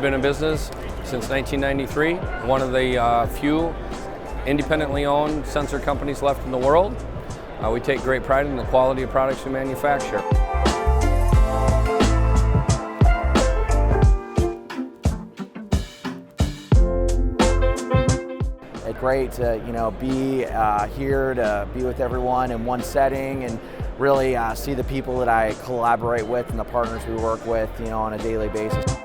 been in business since 1993, one of the few independently owned sensor companies left in the world. We take great pride in the quality of products we manufacture. It's great to be here, to be with everyone in one setting and really see the people that I collaborate with and the partners we work with on a daily basis.